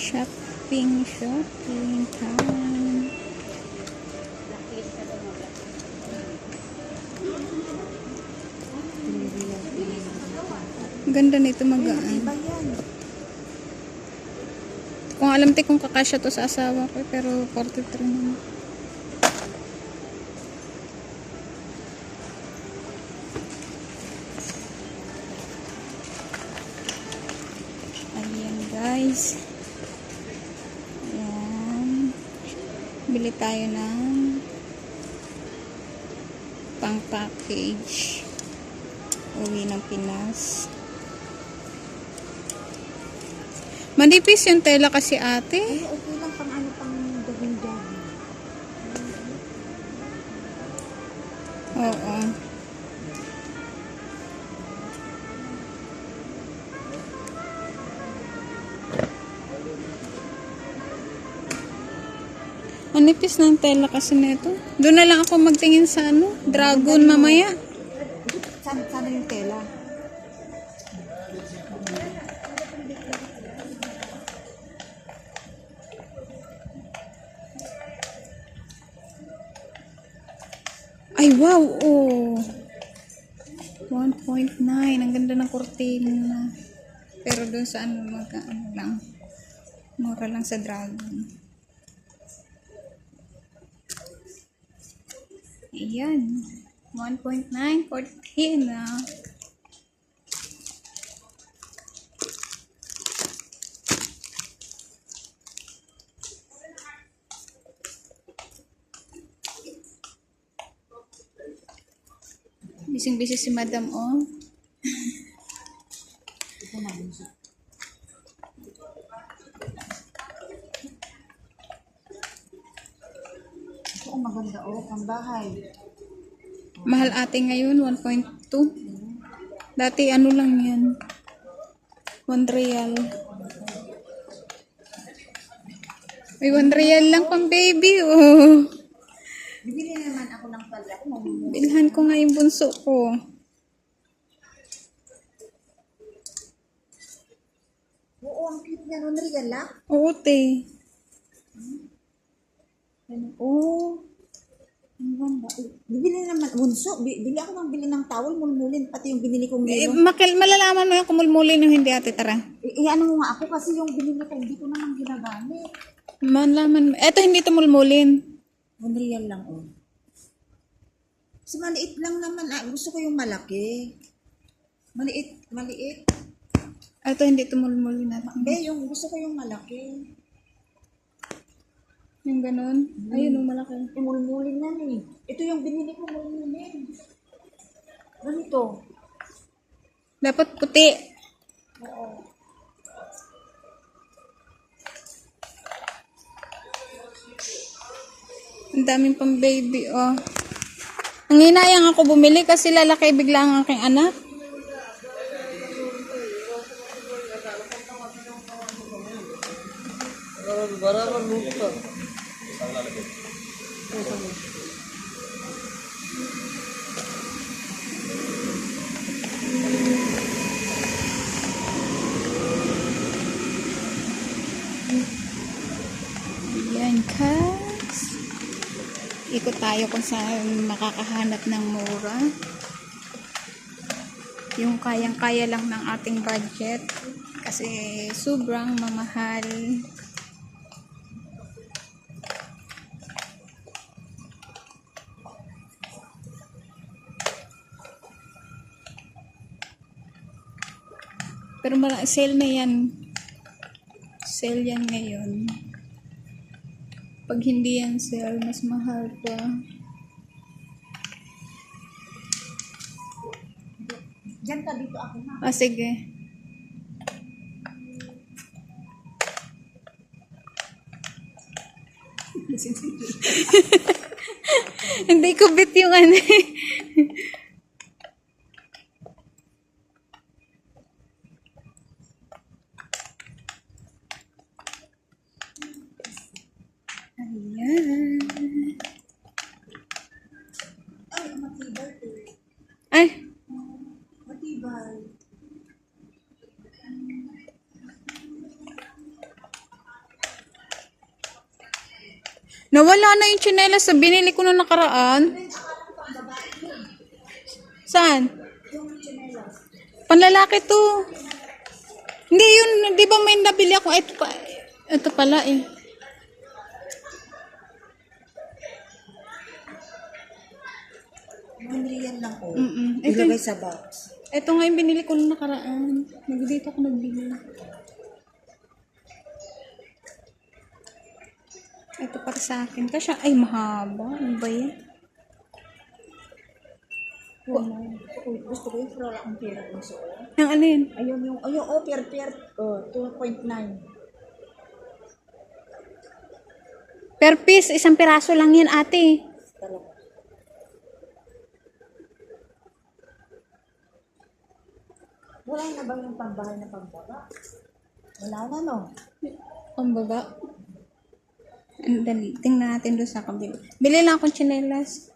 Shopping time. Ang ganda nito, magaan. Kung alam te kung kakasya to sa asawa ko, pero 43 naman. Ayan guys. Ayan. Bili tayo ng pang package. Uwi ng Pinas. Manipis yung tela kasi ate. Ay, okay lang pang ano pang gawin-gawin. Oo. Manipis ng tela kasi nito. Doon na lang ako magtingin sa ano, dragon mamaya. Sana yung tela. Ay, wow! Oh. 1.9. Ang ganda ng kurtina. Pero doon sa ano, ano lang. Mura lang sa dragon. Ayan. 1.9 kurtina. Bising-bising si Madam, oh. Ito na bunso. Ito ang maganda, oh, pang bahay. Mahal ate ngayon, 1.2. Dati ano lang yan. 1 real. May 1 real lang pang baby, oh. Bibili naman ako ng pala. Bilhan ko nga yung bunso ko. Oo, ang cute niya. Ano real lang? Oo, te. Oo. Ang ganda. Bibili naman. Bunso, bili ako ng bili ng towel, mulmulin. Pati yung binili kong Eh, nilo. malalaman mo yung kumulmulin yung hindi ate, tara. Ano mo nga ako kasi yung binili ko, hindi ko naman ginagamit. Malaman mo. Eto hindi tumulmulin. Unreal lang, oh. Kasi maliit lang naman. Ah, gusto ko yung malaki. Maliit. Eto hindi tumulmulin natin. Yung gusto ko yung malaki. Yung ganun. Ayun, yung malaki. Yung mulmulin yan eh. Ito yung binili ko, mulmulin. Ganito. Dapat puti. Oo. Ang daming pang baby, oh. Ang hinayang ako bumili kasi lalaki bigla ang aking anak. Yan, guys. Ikot tayo kung saan makakahanap ng mura. Yung kayang-kaya lang ng ating budget. Kasi sobrang mamahal. Pero sale na yan. Sale yan ngayon. Pag hindi yan sale, mas mahal pa. Diyan ka dito ako na. Ah, sige. Hindi ko bit yung ano eh. Ayan. Ay, matibay to. Ay, Matibay. Nawala na yung tsinelas sa binili ko na nakaraan. Saan? Panlalaki to. Hindi yun, di ba may nabili ako? Ito pala eh. Mamili yan lang po. Ito, Ilagay sa box. ito nga yung binili ko na nakaraan. Dito ako nagbili. Ito para sa akin. Kasi, ay mahaba. Ano ba yan? Gusto ko yung wala akong pera ng suo. Yung alin? Ayun, per, 2.9. Per piece, isang piraso lang yan ate. Talaga. Wala na ba yung pambahay na pambaba? Wala na, no? Pambaba. Ang dali. Tingnan natin doon sa kabila. Bili lang akong tsinelas.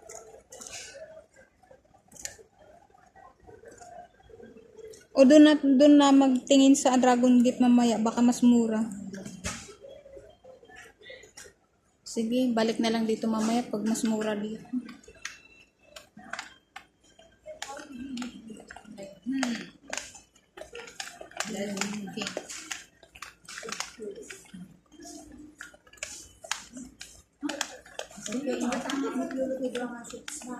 O doon na magtingin sa Dragon Gate mamaya. Baka mas mura. Sige, balik na lang dito mamaya pag mas mura dito. Sige, ingat ang maglulugay doon ang 6 na.